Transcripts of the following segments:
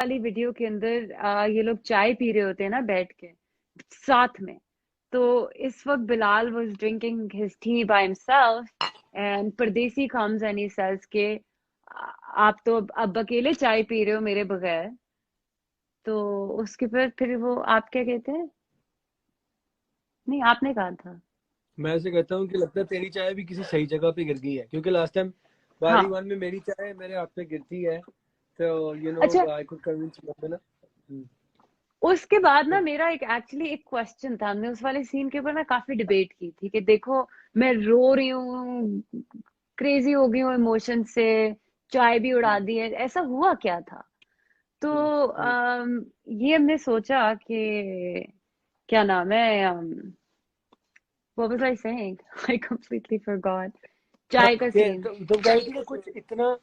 वाली वीडियो के अंदर ये लोग चाय पी रहे होते हैं ना बैठ के साथ में। तो इस वक्त Bilal was drinking his T by himself and परदेसी कम्स एंड ही सेज के आप तो अब अकेले चाय पी रहे हो मेरे बगैर। तो उसके फिर वो आप क्या कहते हैं? नहीं, आपने कहा था। मैं ऐसे कहता हूँ कि लगता है तेरी चाय भी किसी सही जगह पे गिर गई है, क्योंकि लास्ट टाइम बारी हाँ। वन में मेरी चाय मेरे हाथ पे गिरती है, तो अच्छा, आई कुड कन्विंस यू ना। उसके बाद ना मेरा एक्चुअली एक क्वेश्चन था। हमने उस वाले सीन के ऊपर ना काफी डिबेट की थी कि देखो मैं रो रही हूँ, क्रेजी हो गई हूँ इमोशन से, चाय भी उड़ा दी है, ऐसा हुआ क्या था? तो ये हमने सोचा कि क्या नाम है, what was I saying? I completely forgot. हाँ, चाय का ये सीन। तो कह रही थी कि कुछ इतना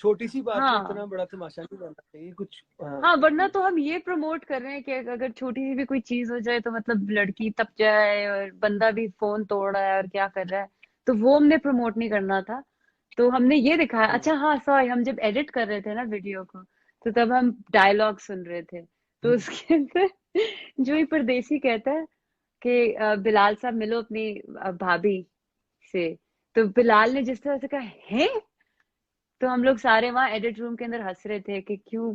छोटी सी बात में हाँ इतना बड़ा तमाशा नहीं बनना चाहिए कुछ। हाँ। हाँ, वरना तो हम ये प्रमोट कर रहे हैं कि अगर छोटी सी भी कोई चीज हो जाए तो मतलब लड़की तप जाए और बंदा भी फोन तोड़ रहा है और क्या कर रहा है, तो वो हमने प्रमोट नहीं करना था। तो हमने ये दिखाया। अच्छा हाँ, सॉरी, हम जब एडिट कर रहे थे ना वीडियो को, तो तब हम डायलॉग सुन रहे थे। तो उसके अंदर जो ही परदेसी कहता है कि बिलाल साहब मिलो अपनी भाभी से, तो बिलाल ने जिस तरह से कहा है, तो हम लोग सारे वहां एडिट रूम के अंदर हंस रहे थे कि क्यों,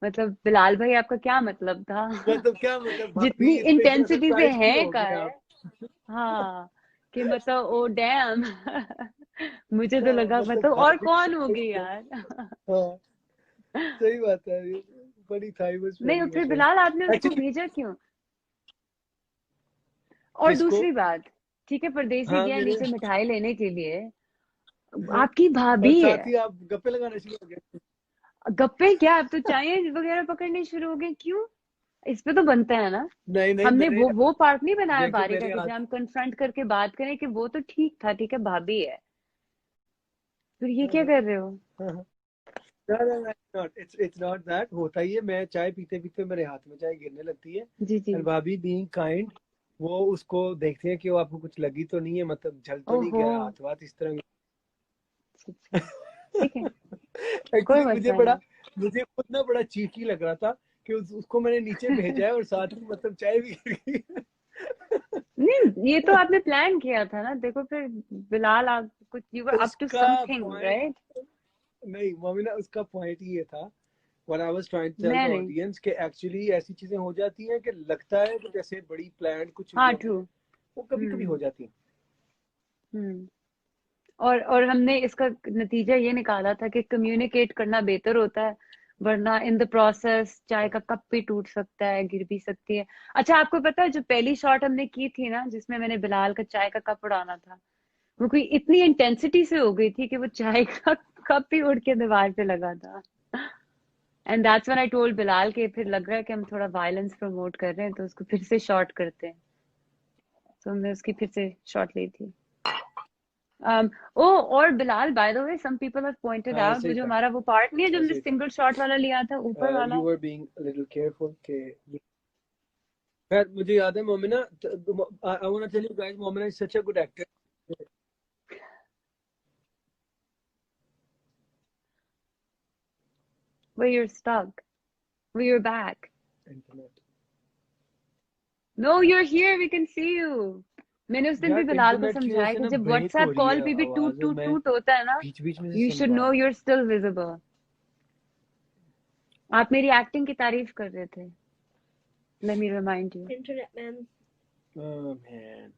मतलब बिलाल भाई आपका क्या मतलब था? मतलब क्या मतलब जितनी भाभी, इस पे इतना इंटेंसिटी से सरप्राइज क्यों है हो का गए है। आप? हाँ, कि मतलब ओ डैम मुझे तो हाँ, लगा मतलब मतलब और भाभी कौन होगी को। यार। हाँ, सही बात है, ये बड़ी था, वाज नहीं, फनी फिर उस वक्त बिलाल आपने उसको एक्चुअली। भेजा क्यों? और किसको? दूसरी बात, ठीक है परदेसी हाँ, गया मेरे। नीचे मिठाई लेने के लिए, हाँ, आपकी और भाभी साथ है। ही आप गप्पे लगाने शुरू हो गए। गप्पे क्या, अब तो चाय वगैरह पकड़ने शुरू हो गए, क्यों? इस पे तो बनता है ना। नहीं नहीं, हमने मेरे वो पार्ट नहीं बनाया देखो बारी का मेरे कि हाथ। जहाँ हम कन्फ्रंट करके बात करें कि वो तो ठीक था, ठीक है भाभी है, फिर ये हाँ क्या हाँ कर रहे हो? हाँ हाँ। नॉट इट्स नॉट दैट, होता ही है, मैं चाय पीते पीते मेरे हाथ में चाय गिरने लगती है। जी जी। और भाभी बीइंग काइंड, वो उसको देखते हैं कि वो आपको कुछ लगी तो नहीं है, मतलब जल तो नहीं ओहो। गया हाथ वाथ इस तरह। अच्छा अच्छा, ठीक है, कोई एक्चुअली मुझे मसला बड़ा, नहीं। मुझे खुद ना बड़ा चीकी लग रहा था कि उसको मैंने नीचे भेजा है और साथ ही मतलब चाय भी गिर गई। नहीं, ये तो आपने प्लान किया था ना, देखो फिर बिलाल आप कुछ यू वर अप टू उसका समथिंग पॉइंट, राइट। नहीं मोमिना, उसका पॉइंट ही ये था, what I was trying to tell the मैं नहीं। ऑडियंस, कि एक्चुअली ऐसी चीजें हो जाती हैं कि लगता है कि जैसे बड़ी प्लान कुछ हुई हाँ होती ट्रू। है, वो कभी कभी हो जाती है। हम्म। और हमने इसका नतीजा ये निकाला था कि कम्युनिकेट करना बेहतर होता है, वरना इन द प्रोसेस चाय का कप भी टूट सकता है, गिर भी सकती है। अच्छा, आपको पता है जो पहली शॉट हमने की थी ना जिसमें मैंने बिलाल का चाय का कप उड़ाना था, वो कोई इतनी इंटेंसिटी से हो गई थी कि वो चाय का कप ही उड़ के दीवार पे लगा था। And that's when I told Bilal के फिर लग रहा है कि हम थोड़ा वायलेंस प्रमोट कर रहे हैं, तो उसको फिर से शॉट करते हैं। तो हमने उसकी फिर से शॉट ली थी। ओ, और Bilal by the way some people have pointed हाँ, आउट, ऐसे वो ही जो था, हमारा वो पार्ट नहीं है जो हमने ऐसे ही था। सिंगल शॉट वाला लिया था ऊपर वाला। You were being little careful के। खैर मुझे याद है Momina, I want to tell you guys, Momina is such a good actor. Where you're stuck, where you're back. Internet. No, you're here, we can see you. मैंने उस दिन भी यार बिलाल को इंटरनेट की वजह समझाया से कि ना जब ब्रेक हो व्हाट्सएप रही कॉल है पे भी टूट आवाज, टूट मैं टूट होता है ना, बीच बीच में से यू सुन शुड पा नो रहा you're still visible. आप मेरी एक्टिंग की तारीफ कर रहे थे, let me remind you. Internet man. हूँ। Oh man.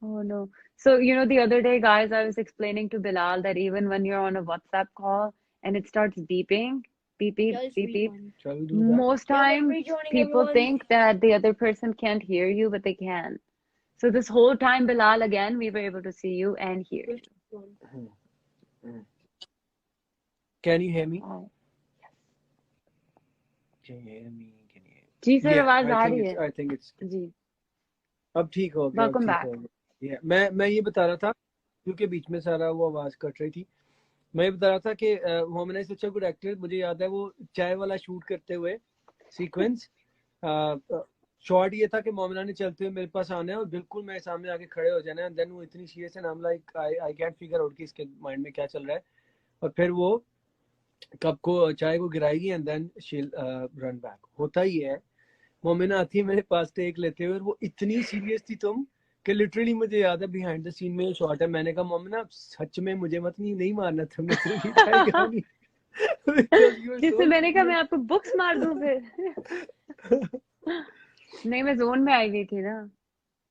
Oh no. So, the other day, guys, I was explaining to Bilal that even when you're on a WhatsApp call and it starts beeping, beep, beep, Guys, beep, beep, rejoin. चल do that. most Yeah, I'm times rejoining people everyone. think that the other person can't hear you, but they can. So this whole time, Bilal, again, we were able to see you and hear Push you. one. Can you hear me? Oh, can you hear me? Can you? जी sir, या आवाज आई आ think रही it's, है। I think it's, जी। अब ठीक हो गया, अब वेलकम ठीक हो बैक। गया। या मैं ये बता रहा था, क्योंकि बीच में सारा वो आवाज कट रही थी। मैं ये बता रहा था कि Momina is such a good actor. मुझे याद है वो चाय वाला शूट करते हुए सीक्वेंस, शॉर्ट ये था कि मोमिना ने चलते हुए मेरे पास आना है और बिल्कुल मेरे सामने आके खड़े हो जाना है, देन वो इतनी सीरियस है, I am like I can't figure out कि इसके माइंड में क्या चल रहा है। और फिर वो कप को चाय को गिराएगी and then she run back. होता ही है। मोमिना आती है मेरे पास टेक लेते हुए और वो इतनी सीरियस थी तुम कि लिटरली मुझे याद है बिहाइंड द सीन में शॉट है, मैंने कहा मोमिना सच में मुझे मत नहीं मारना था, मैं तेरी चाय गिरानी because you are जिससे so मैंने कहा मैं serious। आपको बुक्स मार दूं फिर। नहीं, मैं जोन में आई हुई थी ना,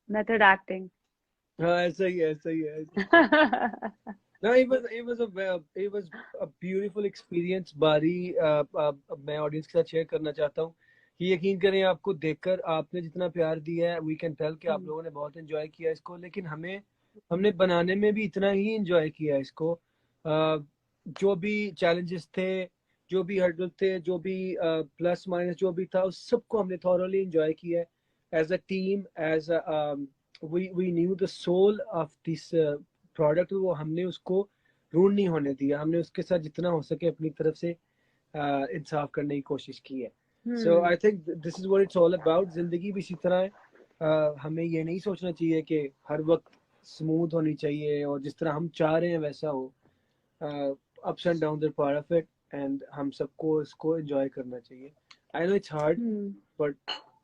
मेथड एक्टिंग। हाँ ऐसा ही है, ऐसा ही है। No, it was a beautiful experience बारी। मैं ऑडियंस के साथ शेयर करना चाहता हूँ कि यकीन करें आपको देखकर आपने जितना प्यार दिया है वी कैन टेल कि आप लोगों ने बहुत एंजॉय किया इसको, लेकिन हमने बनाने में भी इतना ही एंजॉय किया इसको। जो भी चैलेंजेस थे, जो भी हर्डल थे, जो भी प्लस माइनस जो भी था, उस सबको हमने थॉरली एंजॉय किया है as a team. As we knew the soul of this product, वो हमने उसको रूड नहीं होने दिया, हमने उसके साथ जितना हो सके अपनी तरफ से इंसाफ करने की कोशिश की है। So I think this is what it's all about. जिंदगी भी इसी तरह है। हमें ये नहीं सोचना चाहिए कि हर वक्त स्मूथ होनी चाहिए और जिस तरह हम चाह रहे हैं वैसा हो। Ups and down are part of it and हम सबको इसको एंजॉय करना चाहिए। I know it's hard but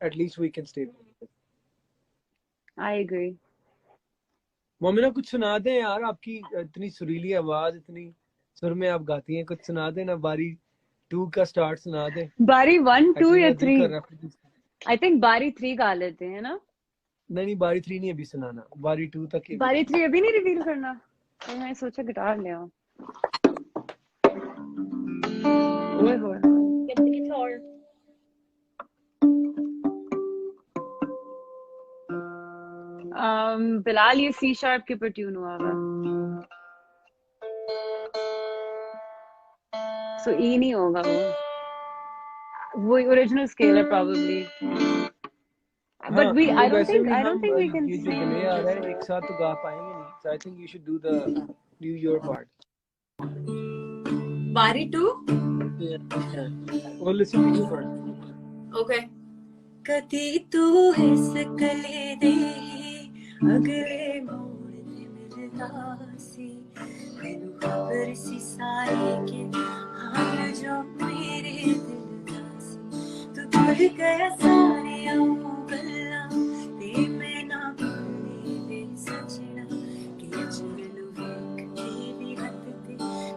at least we can stay. I agree. Momina कुछ सुना दें यार, आपकी इतनी सुरीली आवाज, इतनी सुर में आप गाती हैं, कुछ सुना देना। बारी 2 का स्टार्ट सुना दें। बारी 1 2 एक्चुअली या मेरा दिल 3? कर रहा है। आई थिंक बारी 3 गा लेते हैं ना। नहीं नहीं, बारी 3 नहीं अभी सुनाना, बारी 2 तक ही अभी बारी सुनाना। 3 अभी नहीं रिवील करना? तो मैंने सोचा गिटार ले आओ। ओए होए। Get the guitar. फिलहाल ये सी शार्प के पर ट्यून हुआ हुआ, सो ई नहीं होगा वो ओरिजिनल स्केल है प्रोबेबली। हाँ बट वी तो आई वैसे भी डोंट हम थिंक वी कैन ये जो सिंग डिले आ रहा है दिस। एक साथ तो गा पाएंगे नहीं, so I think you should do your part. Bari 2? Well, listen to you first. Okay. कदी तू है सकले दे अगले मोड़ ते मिलदा सी, मैनू खबर सी सारी के हाल जो मेरे दिल दा सी। तू भूल गया सारे गल्लां ते मैं ना भूली वे सजना, कि अजनू वेख के भी हद ते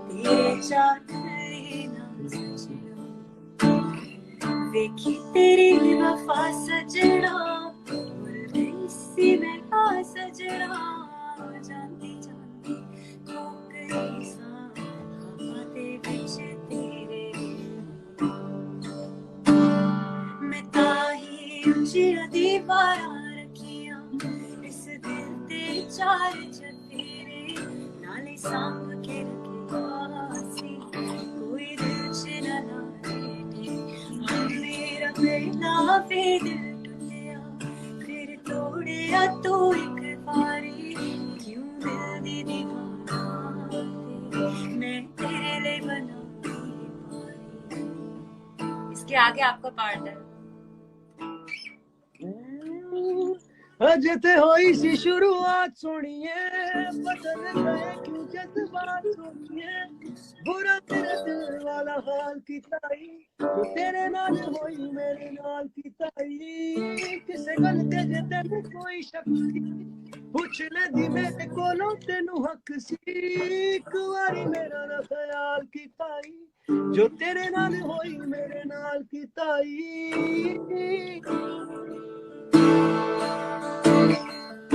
तेरे चाहते ना सजना। देखी तेरी वफा सजना, भूल गई सी मैं सजना, जानती जानती खो गई सा हवा दे विच तेरे। मैं ताही उच्चियां दीवारां रखियां इस दिल ते चार चफेरे, नाले सांभ के रखे सी कोई दिल च ना लाए। मेरा पहला भी दिल टूटिया फिर तोड़िया तू एक बारी, क्यों दिल दी दीवाना मैं तेरे लिए बना पारी। इसके आगे आपका पार्ट है। अजे ते होई सी शुरुआत सोनिए, बदल गए क्यों जज्बात सोनिए, बुरा तेरे दिल वाला हाल कीताई, जो तेरे नाल होई मेरे नाल कीताई। किसे गल ते जे तेरे कोई शक सी, पूछ ले दी मेरे कोलों तेनू हक सी, एक बारी मेरा ना ख्याल कीताई, जो तेरे नाल होई मेरे नाल कीताई।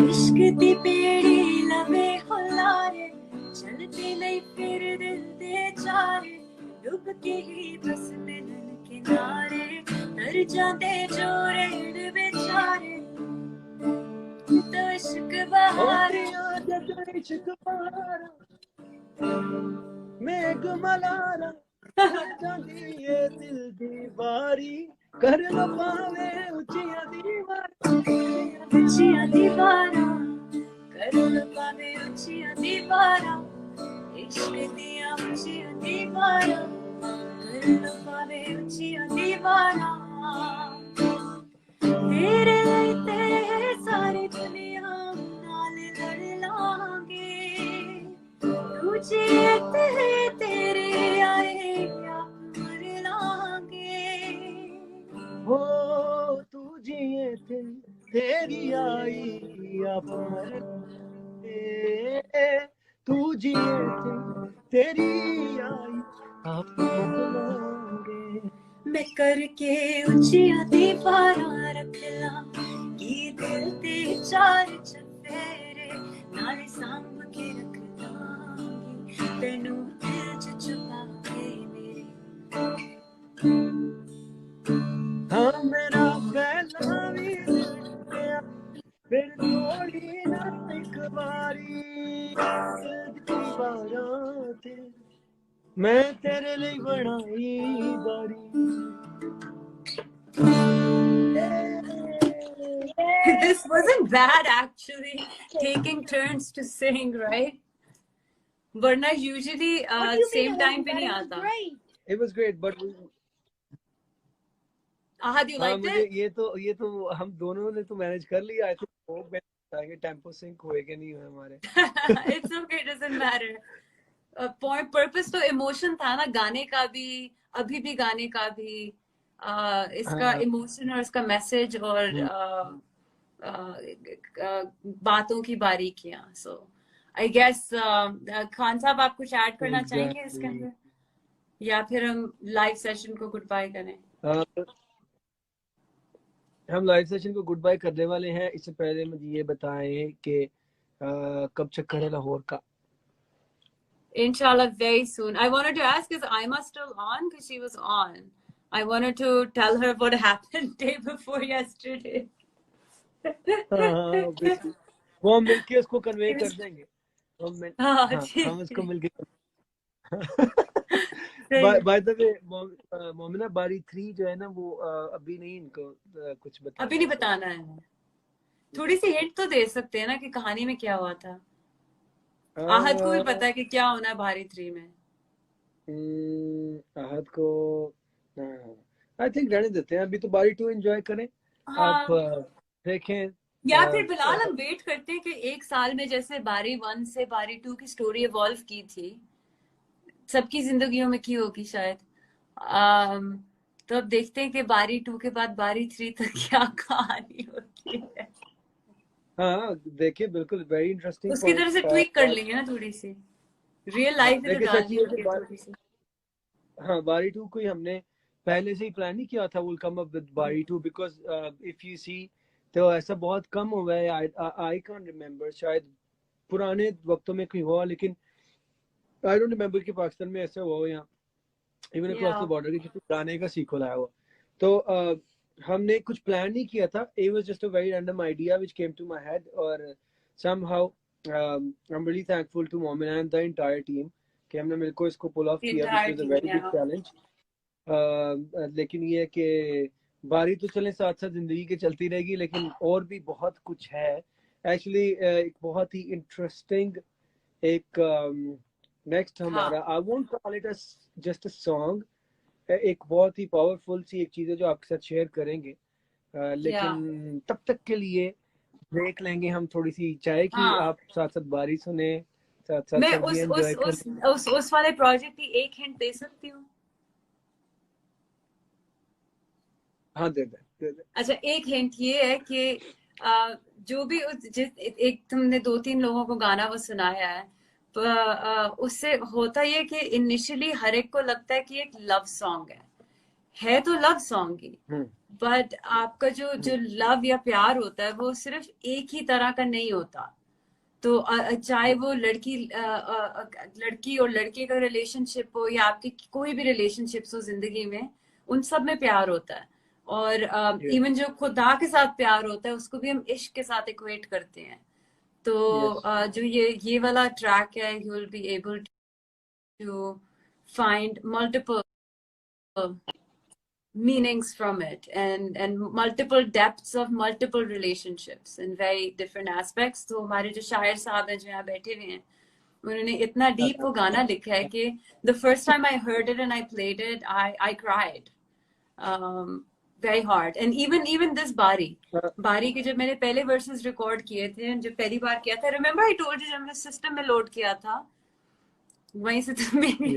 इश्क दी पेड़ी लवे हुलारे, चलते नहीं फिर दिल दे चारे, डूब के ही बस मिलन किनारे, तर जाते जो रेड़ बेचारे। तो इश्क बहारे इश्क बहारा मेघ मलारा, ये दिल दीवारी कर लो पावे ऊंचियां दीवार, ऊंचियां दीवारां कर लो पावे ऊंचियां दीवारां, इश्क दियां ऊंचियां दीवारां कर लो पावे ऊंचियां दीवारां। तेरे लिए तेरे सारी दुनिया नाल लड़ लांगे, तुझे तेरे आए हो तू जिए थे तेरी आई आप मर गए, तू जिए थे तेरी आई आप बदलोगे। मैं करके ऊंचियां दीवारां रख ला की दिल ते चार चफेरे नाले सांभ के रख लांगी तेनू दिल च छुपा के मेरे। हाँ मेरा पहला भी दिल टूटिया फिर तोड़ी ना एक बारी दिल दी दीवारां ते मैं तेरे लिए बनाई बारी। This wasn't bad actually, taking turns to sing, right? वरना usually same time पे नहीं आता. It was great, but Ahad, you हाँ liked मुझे it? ये तो हम दोनों ने तो मैनेज कर लिया। आई थिंक वो बताएंगे टेम्पो सिंक हुए कि नहीं हुए हमारे। It's okay, it doesn't matter. Point purpose तो emotion था ना गाने का भी, अभी भी गाने का भी, इसका हाँ emotion और इसका message और बातों की बारीकियां. So I guess खान साहब आप कुछ ऐड करना चाहेंगे इसके एग्जैक्टली। अंदर या फिर हम लाइव सेशन को गुड बाय करें? हम लाइव सेशन को गुड बाय करने वाले हैं। इससे पहले मुझे ये बताएं कि कब चक्कर है लाहौर का। Inshallah, very soon. I wanted to ask, is Aima still on? Because she was on. I wanted to tell her what happened day before yesterday. हाँ बिल्कुल, वो हम मिलके उसको कन्वे कर देंगे। हाँ हाँ ठीक हम उसको है, मिलके सही है। बाय द वे मोमिना बारी 3 जो है ना वो अभी नहीं इनको कुछ बताना अभी नहीं बताना है, थोड़ी सी हिंट तो दे सकते हैं ना कि कहानी में क्या हुआ था। आहद को भी पता है कि क्या होना है भारी 3 में। आहद को आई थिंक रहने देते हैं, अभी तो बारी 2 एंजॉय करें। हाँ, आप देखें या फिर बिलाल हम वेट करते हैं कि एक साल में जैसे बारी 1 से बारी 2 की स्टोरी इवॉल्व की थी, सबकी जिंदगियों में की होगी शायद। तो अब देखते हैं कि बारी 2 के बाद बारी 3 तक क्या कहानी होती है। हाँ देखिए बिल्कुल वेरी इंटरेस्टिंग उसकी तरह से ट्वीक कर लेंगे ना थोड़ी सी, रियल लाइफ में तो देखिए सच डालनी ये होगी थोड़ी सी। हाँ बारी 2 को ही हमने पहले से ही प्लान नहीं किया था। विल कम अप विद बारी 2 बिकॉज इफ यू सी तो ऐसा बहुत कम हुआ है। आई कांट रिमेम्बर, शायद पुराने वक्तों में कहीं हुआ, लेकिन आई डोंट रिमेम्बर कि पाकिस्तान में ऐसा हुआ हो या इवन अक्रॉस द बॉर्डर कि किसी गाने का सीक्वल आया हुआ। तो हमने कुछ प्लान नहीं किया था। It was just a very random idea which came to my head और somehow I am really thankful to Momin and the entire team कि हमने मिलकर इसको पुल ऑफ किया which was a very big challenge. लेकिन ये है कि बारी तो चले साथ साथ जिंदगी के चलती रहेगी, लेकिन और भी बहुत कुछ है एक्चुअली। एक बहुत ही इंटरेस्टिंग एक नेक्स्ट हमारा I won't call it just a song, एक बहुत ही पावरफुल सी एक चीज है जो आपके साथ शेयर करेंगे। लेकिन तब तक के लिए ब्रेक लेंगे हम थोड़ी सी चाय की। हाँ, आप साथ साथ बारी सुने, साथ साथ मैं सब्जी एंजॉय कर। उस वाले प्रोजेक्ट की एक हिंट दे सकती हूँ? हाँ दे दे। अच्छा, एक हिंट ये है कि जो भी एक तुमने 2-3 लोगों को गाना वो सुनाया है, उससे होता ये कि इनिशियली हर एक को लगता है कि एक लव सॉन्ग है तो लव सॉन्ग ही, बट आपका जो लव या प्यार होता है वो सिर्फ एक ही तरह का नहीं होता। तो चाहे वो लड़की और लड़के का रिलेशनशिप हो या आपकी कोई भी रिलेशनशिप्स हो जिंदगी में, उन सब में प्यार होता है। और इवन जो खुदा के साथ प्यार होता है उसको भी हम इश्क के साथ इक्वेट करते हैं। तो जो ये वाला ट्रैक है, you will be able to find multiple meanings from it and multiple depths of multiple relationships in very different aspects. तो हमारे जो शायर साहब हैं जो यहाँ बैठे हुए हैं, उन्होंने इतना डीप वो गाना लिखा है कि the first time I heard it and I played it, I cried very hard. And even this बारी के जब मैंने पहले वर्सेस रिकॉर्ड किए थे, जब पहली बार किया था, remember I told you जब मैंने सिस्टम में लोड किया था वहीं से तो मेरी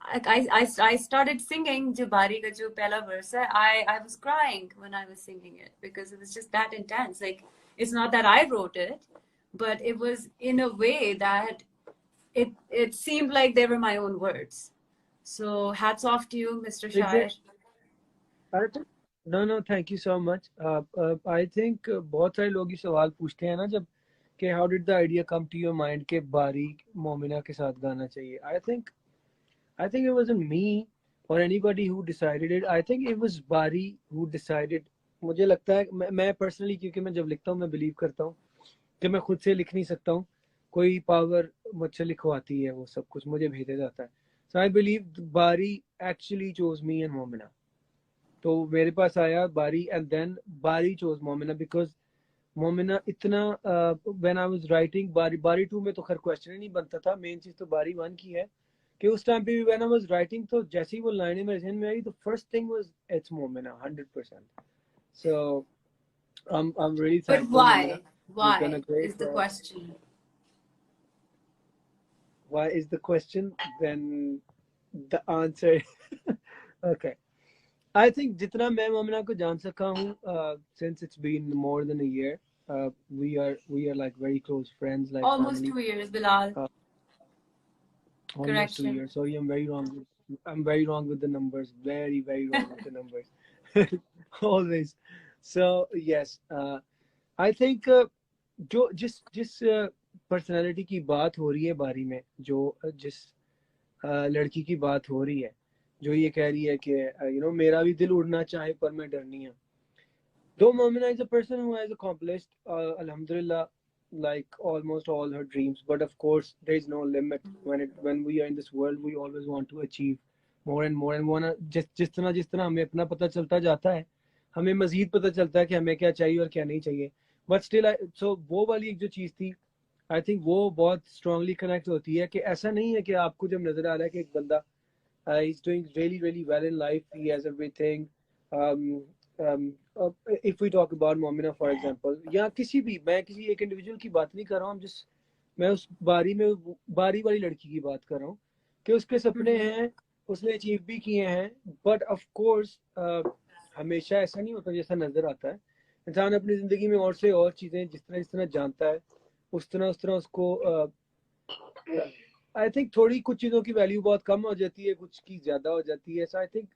I started singing जो बारी का जो पहला verse है, I was crying when I was singing it because it was just that intense. Like it's not that I wrote it, but it was in a way that it seemed like they were my own words. So hats off to you, Mr. Shair. I think no thank you so much. I think बहुत सारे लोग ये सवाल पूछते हैं ना जब कि how did the idea come to your mind कि बारी मोमिना के साथ गाना चाहिए. I think it wasn't me or anybody who decided it. I think it was Bari who decided. मुझे लगता है मैं personally क्योंकि मैं जब लिखता हूँ मैं believe करता हूँ कि मैं खुद से लिख नहीं सकता हूँ, कोई पावर मुझसे लिखवाती है, वो सब कुछ मुझे भेजा जाता है. So I believe Bari actually chose me and Momina. तो मेरे पास आया बारी and then Bari chose Momina because Momina इतना when I was writing बारी 2 में तो खैर क्वेश्चन ही नहीं बनता था, मेन चीज तो बारी 1 की है कि उस टाइम पे भी when I was writing तो जैसे ही वो लाइनें मेरे ज़हन में आई तो first thing was it's Momina 100%. So I'm really thankful. But why? Momina. Why You've done a great is the job. question? Why is the question? Then the answer. Okay. I think जितना मैं मोमिना को जान सका हूँ since it's been more than a year, we are like very close friends, like Almost family. 2 years, Bilal. Almost Correction. 2 years. Sorry, I'm very wrong. I'm very wrong with the numbers. Very wrong with the numbers. Always. So yes, I think जो जिस personality की बात हो रही है बारी में, जो जिस लड़की की बात हो रही है जो ये कह रही है कि मेरा भी दिल उड़ना चाहे पर मैं डरनी है. Though Momina is a person who has accomplished alhamdulillah like almost all her dreams, but of course there is no limit. When we are in this world we always want to achieve more and more and wanna जिस तरह हमें अपना पता चलता जाता है हमें मजीद पता चलता है कि हमें क्या चाहिए और क्या नहीं चाहिए. But still so वो वाली एक जो चीज़ थी I think वो बहुत strongly connect होती है कि ऐसा नहीं है कि आपको जब नजर आ रहा है कि एक बंदा he's doing really well in life, he has everything. If we talk about Momina for example, या किसी भी, मैं किसी एक इंडिविजुअल की बात नहीं कर रहा हूँ, मैं उस बारी वाली लड़की की बात कर रहा हूँ कि उसके सपने हैं, उसने अचीव भी किए हैं, बट ऑफ कोर्स हमेशा ऐसा नहीं होता जैसा नजर आता है. इंसान अपनी जिंदगी में और से और चीजें जिस तरह जानता है उस तरह उसको आई थिंक थोड़ी कुछ चीजों की वैल्यू बहुत कम हो जाती है, कुछ की ज्यादा हो जाती है. So I think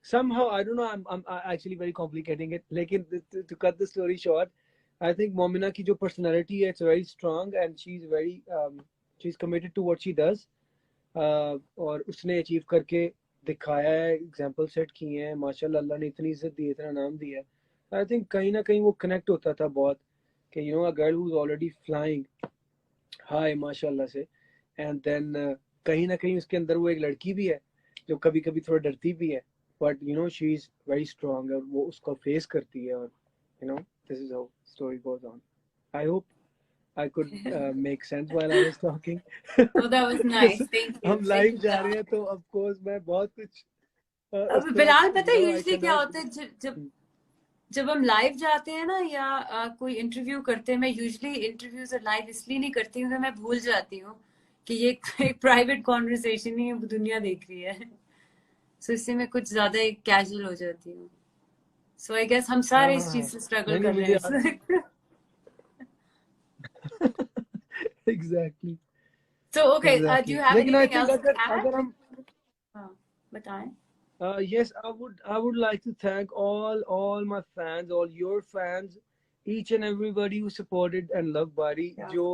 somehow I don't know, I'm actually very complicating it, लेकिन to cut the story short, I think Momina की जो personality है it's very strong and she's committed to what she does. और उसने achieve करके दिखाया है, example set किए हैं, माशाल्लाह अल्लाह ने इतनी इज्जत दी, इतना नाम दिया है. आई थिंक कहीं ना कहीं वो कनेक्ट होता था बहुत कि a girl who is already flying high माशाल्लाह से, एंड देन कहीं ना कहीं उसके अंदर वो एक लड़की भी है जो कभी कभी थोड़ा डरती भी है, but she is very strong और वो उसको फेस करती है. और this is how story goes on. I hope I could make sense while I was talking. Oh, that was nice. Thank you. हम लाइव जा रहे हैं तो of course मैं बहुत कुछ बिलाल पता है यूजुअली क्या होता है जब हम लाइव जाते हैं ना या कोई इंटरव्यू करते हैं, मैं यूजुअली इंटरव्यूज और लाइव इसलिए नहीं करती हूँ कि मैं भूल जाती हूँ कि ये एक प्राइवेट कॉन्वर्सेशन ही दुनिया देख रही है. सो इससे मैं कुछ ज्यादा कैजुअल हो जाती हूँ. सो आई गेस हम सारे इस चीज से स्ट्रगल कर रहे हैं. Exactly. So okay, do you have anything else to add? अगर हम बताएं. Yes, I would like to thank all my fans, all your fans, each and everybody who supported and loved Bari. जो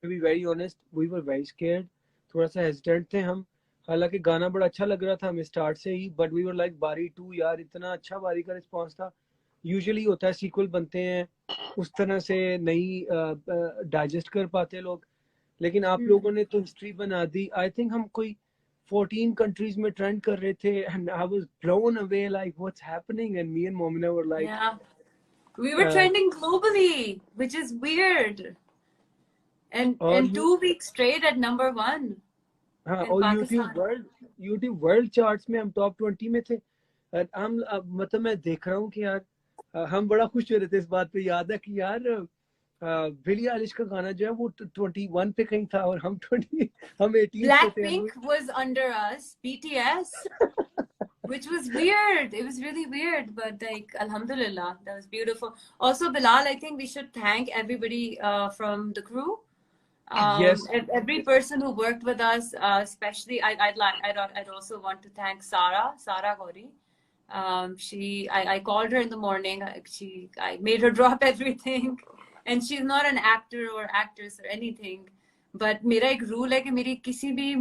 to be very honest, we were very scared. थोड़ा सा hesitant थे हम, हालांकि गाना बड़ा अच्छा लग रहा था हमें स्टार्ट से ही, but we were like Bari 2 यार इतना अच्छा बारी का रिस्पॉन्स था. यूजुअली होता है सीक्वल बनते हैं उस तरह से नहीं डाइजेस्ट कर पाते लोग, लेकिन आप लोगों ने तो हिस्ट्री बना दी. आई थिंक हम कोई 14 countries में ट्रेंड कर रहे थे and I was blown away like what's happening, and me and Momina were like we were trending globally, which is weird, and 2 weeks straight at number 1. और YouTube world charts में हम top 20 में थे. मतलब मैं देख रहा हूँ कि यार हम बड़ा खुश हो रहे थे इस बात पे. याद है कि यार बिली आइलिश का गाना जो है वो 21 पे कहीं था और हम 18 पे थे। Blackpink was under us, BTS, which was weird. It was really weird, but like, alhamdulillah, that was beautiful. Also, Bilal, I think we should thank everybody from the crew. Yes. Every person who worked with us, especially, I'd also want to thank Sarah Gauri. I called her in the morning. I made her drop everything, and she's not an actor or actress or anything. But मेरा एक rule है कि मेरी किसी भी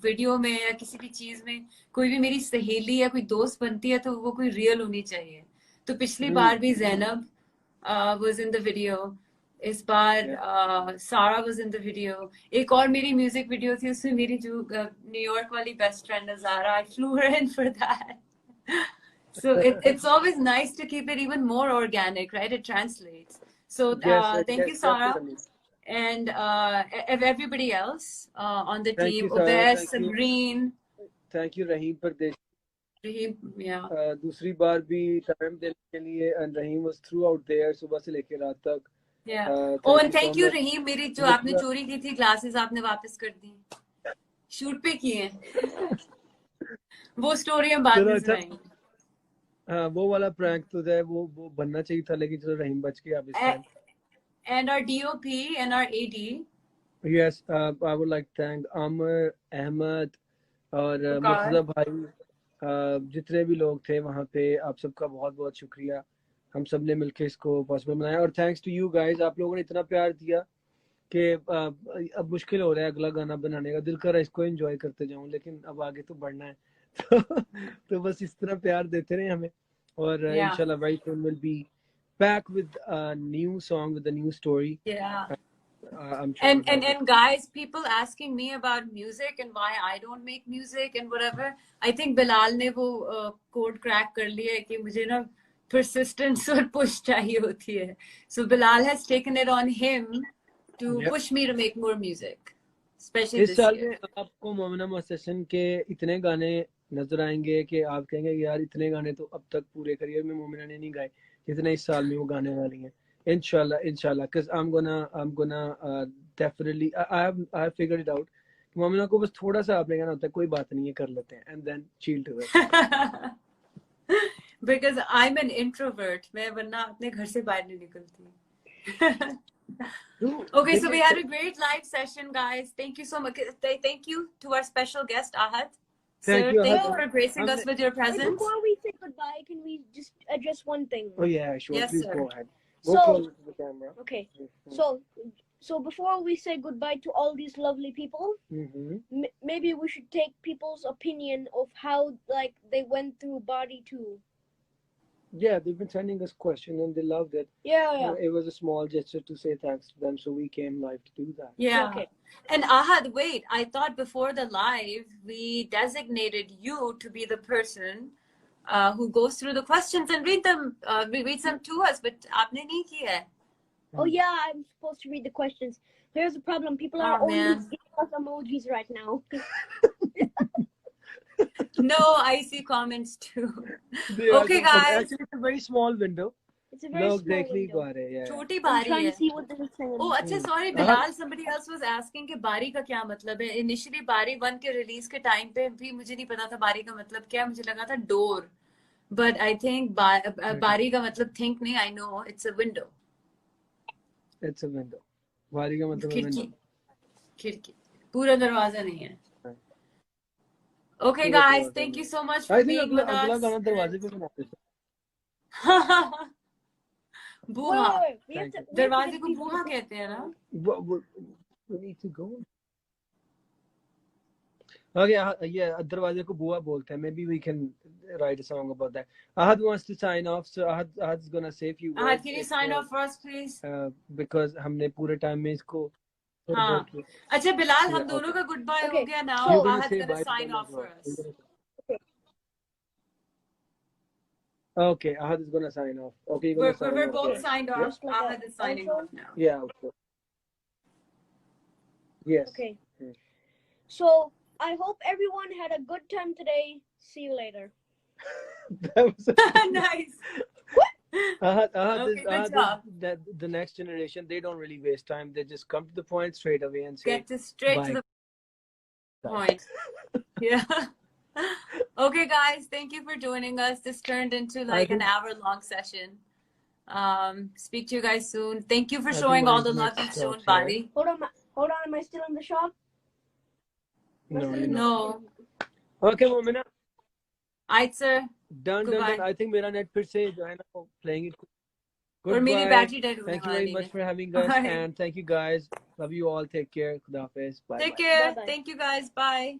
video में या किसी भी चीज में कोई भी मेरी सहेली या कोई दोस्त बनती है तो वो कोई रियल होनी चाहिए। तो पिछली बार भी Zainab was in the video, इस बार सारा वाज इन द वीडियो। एक और मेरी म्यूजिक वीडियो थी, उसमें मेरी जो न्यूयॉर्क वाली बेस्ट फ्रेंड है Zara, I flew her in for that. So it's always nice to keep it even more organic, right? It translates. So thank you, Sarah. And everybody else on the team, Ubaid, Sabreen. Thank you, Raheem Pardeshi. Raheem, yeah. दूसरी बार भी time देने के लिए, and Raheem was throughout there, सुबह से लेकर रात तक. Yeah. Oh, and thank you, Raheem. मेरी जो आपने चोरी की थी ग्लासेस आपने वापस कर दी, शूट पे किए। वो स्टोरी हम बाद में सुनाएंगे। हाँ, वो वाला प्रैंक तो है, वो बनना चाहिए था, लेकिन चलो रहीम बच गया अब इस time. And our DOP and our AD. Yes, I would like to thank Amr, Ahmed और मुर्तजा भाई, जितने भी लोग थे वहाँ पे, आप सबका बहुत बहुत शुक्रिया। हम सब ने मिलकर इसको पॉसिबल बनाया, और थैंक्स टू यू गाइस, आप लोगों ने इतना प्यार दिया कि अब मुश्किल हो रहा है अगला गाना बनाने का। दिल कर रहा है इसको एंजॉय करते जाऊं, लेकिन अब आगे तो बढ़ना है। तो बस इस तरह प्यार देते रहे हमें, और इंशाल्लाह very soon we'll be back with a new song with a new story. Yeah. I'm sure. And guys, people asking me about music and why I don't make music and whatever. I think Bilal ने वो code crack कर लिया है कि मुझे ना persistence और push चाहिए होती है. So Bilal has taken it on him to push me to make more music, especially this year. इस साल में आपको मोमिना मोहसिन के इतने गाने नजर आएंगे कि आप कहेंगे यार इतने गाने तो अब तक पूरे करियर में मोमिना ने नहीं गाए जितने इस साल में वो गाने वाली हैं। इंशाल्लाह cuz I'm gonna definitely I have figured it out। Momina को बस थोड़ा सा आपने कहना होता है कोई बात नहीं है, कर लेते हैं, and then chill to it। Because I'm an introvert, मैं वरना अपने घर से बाहर नहीं निकलती। Okay, so we had a great live session, guys. Thank you so much. Thank you to our special guest, Ahad. Thank you for gracing us with your presence. Before we say goodbye, can we just address one thing? Oh yeah, sure. Yes, please sir. go ahead. So- Go close to the camera. Okay. So before we say goodbye to all these lovely people, maybe we should take people's opinion of how like they went through Body 2. Yeah, they've been sending us questions and they loved it. Yeah. It was a small gesture to say thanks to them, so we came live to do that. Yeah. Okay. And Ahad, wait, I thought before the live, we designated you to be the person who goes through the questions and read them to us, but aapne nahi kiya hai. Oh yeah, I'm supposed to read the questions. Here's the problem: people are only giving us emojis right now. No, I see comments too. Okay, guys. Actually, it's a very small window. It's a very लोग small देख नहीं window. पा रहे हैं। छोटी I'm बारी trying है. to see what they're saying. Oh, अच्छा, sorry, Bilal. Somebody else was asking कि बारी का क्या मतलब है. Initially, बारी 1 के रिलीज के टाइम पे भी मुझे नहीं पता था बारी का मतलब क्या. मुझे लगा था डोर. But I think बारी का मतलब think नहीं. I know it's a window. It's a window. बारी का मतलब window. खिड़की. पूरा दरवाजा नहीं है. Okay, guys. Thank you so much for being with us. अगला गाना दरवाजे पे बनाते हैं। बूहा. Wait. दरवाजे को बूहा कहते हैं ना. We need to go. Okay, yeah, दरवाजे को बुआ बोलते हैं. Maybe we can write a song about that. Ahad wants to sign off, so Ahad's gonna say a few words. Ahad, can you sign off for us, please? Because हमने पूरे time में इसको हाँ. अच्छा बिलाल, हम दोनों का गुड बाय हो गया. Now Ahad's gonna sign off for us. Okay, Ahad is gonna sign off. Okay, you're gonna sign We're off. both signed off. Just like Ahad is signing off now. Yeah. Okay. Yes. Okay. So I hope everyone had a good time today. See you later. That was Nice. Okay, good job. The next generation, they don't really waste time. They just come to the point straight away and say, Get to straight to bye. the point. Yeah. Okay, guys, thank you for joining us. This turned into like an hour-long session. Speak to you guys soon. Thank you for showing all the love you've shown, Bali. Hold on, am I still in the shop? No. Okay, Momina. Alright, sir. Done. I think मेरा net फिर से जो है ना playing it. Or maybe battery dead. Thank you very much for having us, and thank you guys. Love you all. Take care. Khuda Hafiz. Bye. Take care. Thank you guys. Bye.